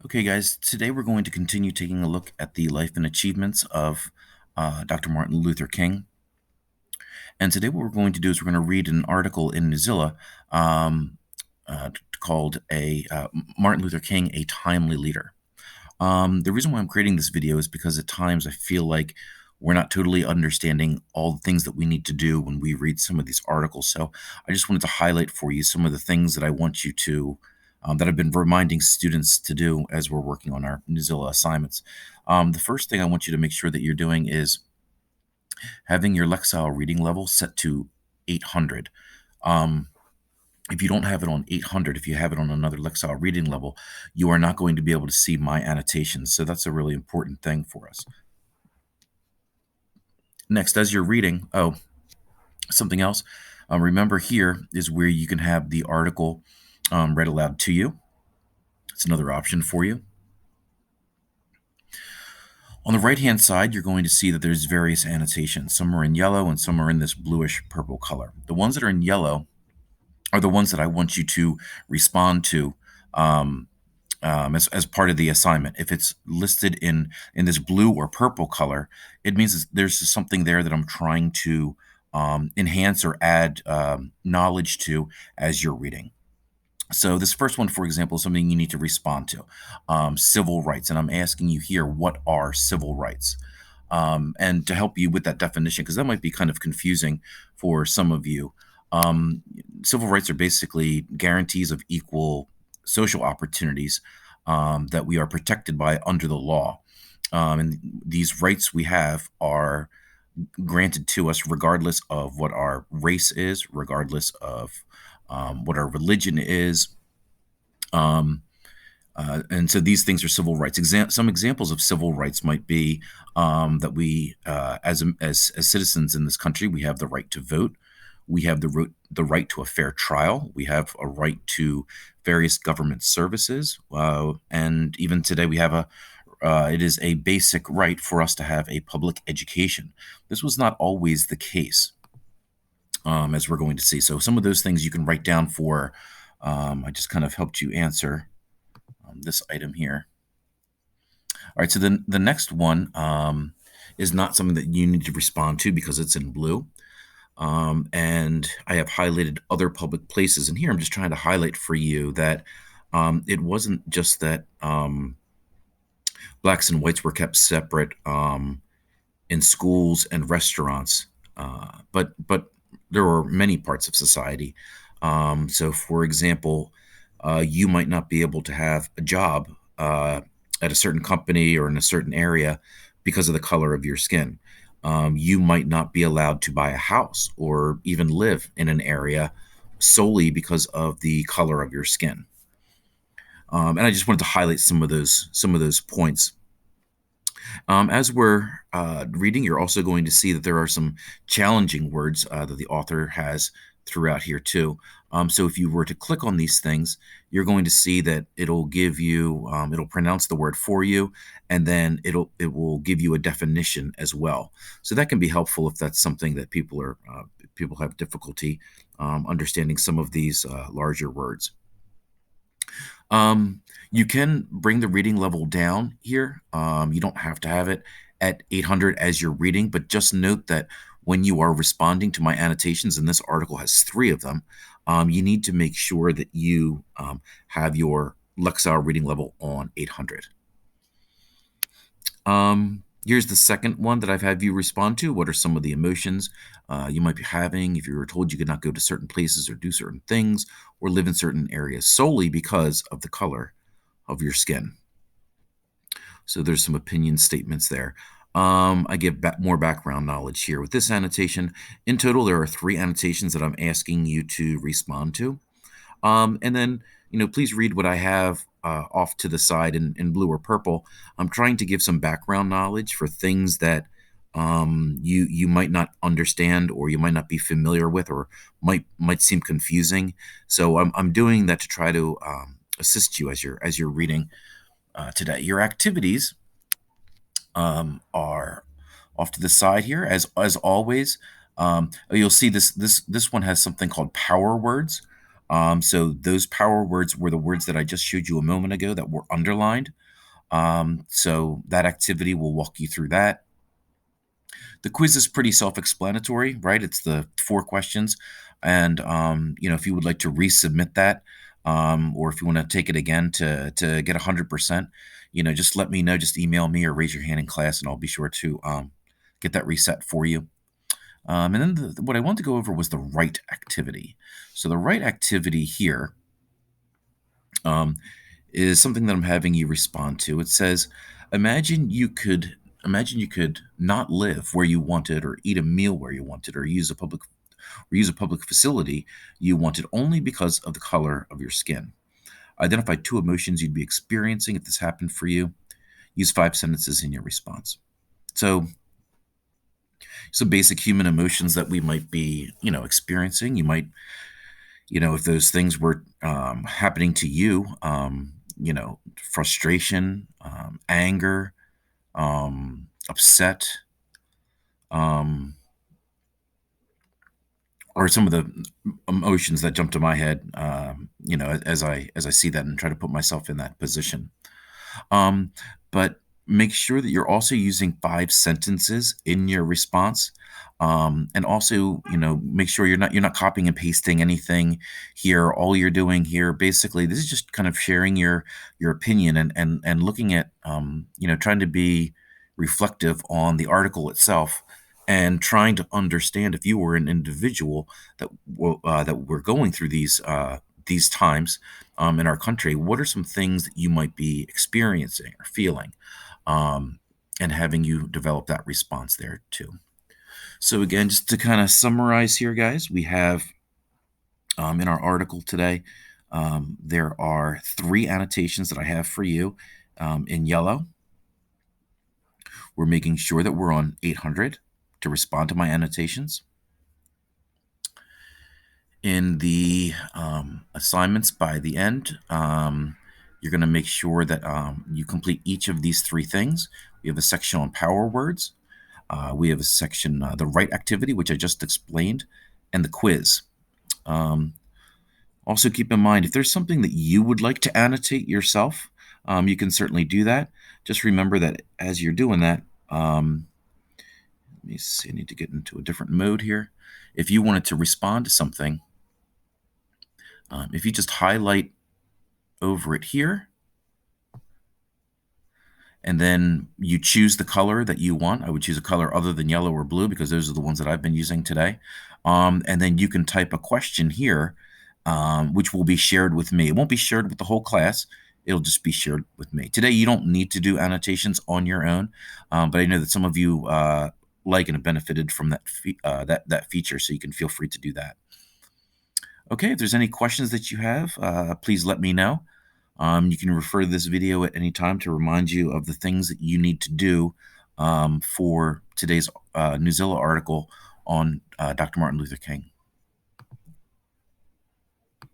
Okay, guys, today we're going to continue taking a look at the life and achievements of Dr. Martin Luther King. And today, what we're going to do is we're going to read an article in Newsela um, called Martin Luther King, a Timely Leader. The reason why I'm creating this video is because at times I feel like we're not totally understanding all the things that we need to do when we read some of these articles. So I just wanted to highlight for you some of the things that I want you to, that I've been reminding students to do as we're working on our Newsela assignments. The first thing I want you to make sure that you're doing is having your Lexile reading level set to 800. Um, if you don't have it on 800, if you have it on another Lexile reading level, you are not going to be able to see my annotations. So that's a really important thing for us. Next, as you're reading, something else, remember here is where you can have the article read aloud to you. It's another option for you. On the right-hand side, you're going to see that there's various annotations. Some are in yellow and some are in this bluish purple color. The ones that are in yellow are the ones that I want you to respond to as part of the assignment. If it's listed in this blue or purple color, it means there's something there that I'm trying to enhance or add knowledge to as you're reading. So this first one, for example, is something you need to respond to. Civil rights. And I'm asking you here, what are civil rights? And to help you with that definition, because that might be kind of confusing for some of you, um, civil rights are basically guarantees of equal social opportunities that we are protected by under the law. And these rights we have are granted to us regardless of what our race is, regardless of what our religion is. Um, and so these things are civil rights. Some examples of civil rights might be that we, as citizens in this country, we have the right to vote. We have the right to a fair trial. We have a right to various government services. And even today, we have it is a basic right for us to have a public education. This was not always the case, as we're going to see. So some of those things you can write down for. I just kind of helped you answer this item here. All right, so then the next one is not something that you need to respond to because it's in blue. And I have highlighted other public places. And here I'm just trying to highlight for you that it wasn't just that blacks and whites were kept separate in schools and restaurants, but there were many parts of society. So, for example, you might not be able to have a job at a certain company or in a certain area because of the color of your skin. You might not be allowed to buy a house or even live in an area solely because of the color of your skin. And I just wanted to highlight some of those points. As we're reading, you're also going to see that there are some challenging words that the author has throughout here too. So if you were to click on these things, you're going to see that it'll give you, it'll pronounce the word for you, and then it will give you a definition as well. So that can be helpful if that's something that people have difficulty understanding some of these larger words. You can bring the reading level down here. You don't have to have it at 800 as you're reading, but just note that when you are responding to my annotations, and this article has 3 of them, you need to make sure that you have your Lexile reading level on 800. Here's the second one that I've had you respond to. What are some of the emotions you might be having if you were told you could not go to certain places or do certain things or live in certain areas solely because of the color of your skin? So there's some opinion statements there. I give more background knowledge here with this annotation. In total, there are 3 annotations that I'm asking you to respond to. And then, please read what I have off to the side in blue or purple. I'm trying to give some background knowledge for things that you might not understand or you might not be familiar with or might seem confusing. So I'm doing that to try to assist you as you're reading today. Your activities are off to the side here, as always. You'll see this one has something called power words. So those power words were the words that I just showed you a moment ago that were underlined. So that activity will walk you through that. The quiz is pretty self-explanatory, right? It's the 4 questions, and if you would like to resubmit that, or if you want to take it again to get 100%, just let me know. Just email me or raise your hand in class, and I'll be sure to get that reset for you. And then what I want to go over was the right activity. So the right activity here um, is something that I'm having you respond to. It says, imagine you could not live where you wanted, or eat a meal where you wanted, or use a public facility you wanted only because of the color of your skin. Identify 2 emotions you'd be experiencing if this happened for you. Use 5 sentences in your response. So some basic human emotions that we might be, experiencing. You might, if those things were happening to you, frustration, anger, upset, um, or some of the emotions that jump to my head, as I see that and try to put myself in that position. Um, but make sure that you're also using 5 sentences in your response. And also, make sure you're not copying and pasting anything here. All you're doing here, basically, this is just kind of sharing your opinion, and looking at, trying to be reflective on the article itself, and trying to understand, if you were an individual that were going through these times in our country, what are some things that you might be experiencing or feeling, um, and having you develop that response there too. So again, just to kind of summarize here, guys, we have in our article today, there are 3 annotations that I have for you in yellow. We're making sure that we're on 800 to respond to my annotations. In the assignments by the end, you're going to make sure that you complete each of these 3 things. We have a section on power words. We have a section, the right activity, which I just explained, and the quiz. Also keep in mind, if there's something that you would like to annotate yourself, you can certainly do that. Just remember that as you're doing that, let me see, I need to get into a different mode here. If you wanted to respond to something, if you just highlight over it here, and then you choose the color that you want. I would choose a color other than yellow or blue, because those are the ones that I've been using today. And then you can type a question here, which will be shared with me. It won't be shared with the whole class. It'll just be shared with me. Today, you don't need to do annotations on your own, but I know that some of you like and have benefited from that feature, so you can feel free to do that. Okay, if there's any questions that you have, please let me know. You can refer to this video at any time to remind you of the things that you need to do for today's Newsela article on Dr. Martin Luther King.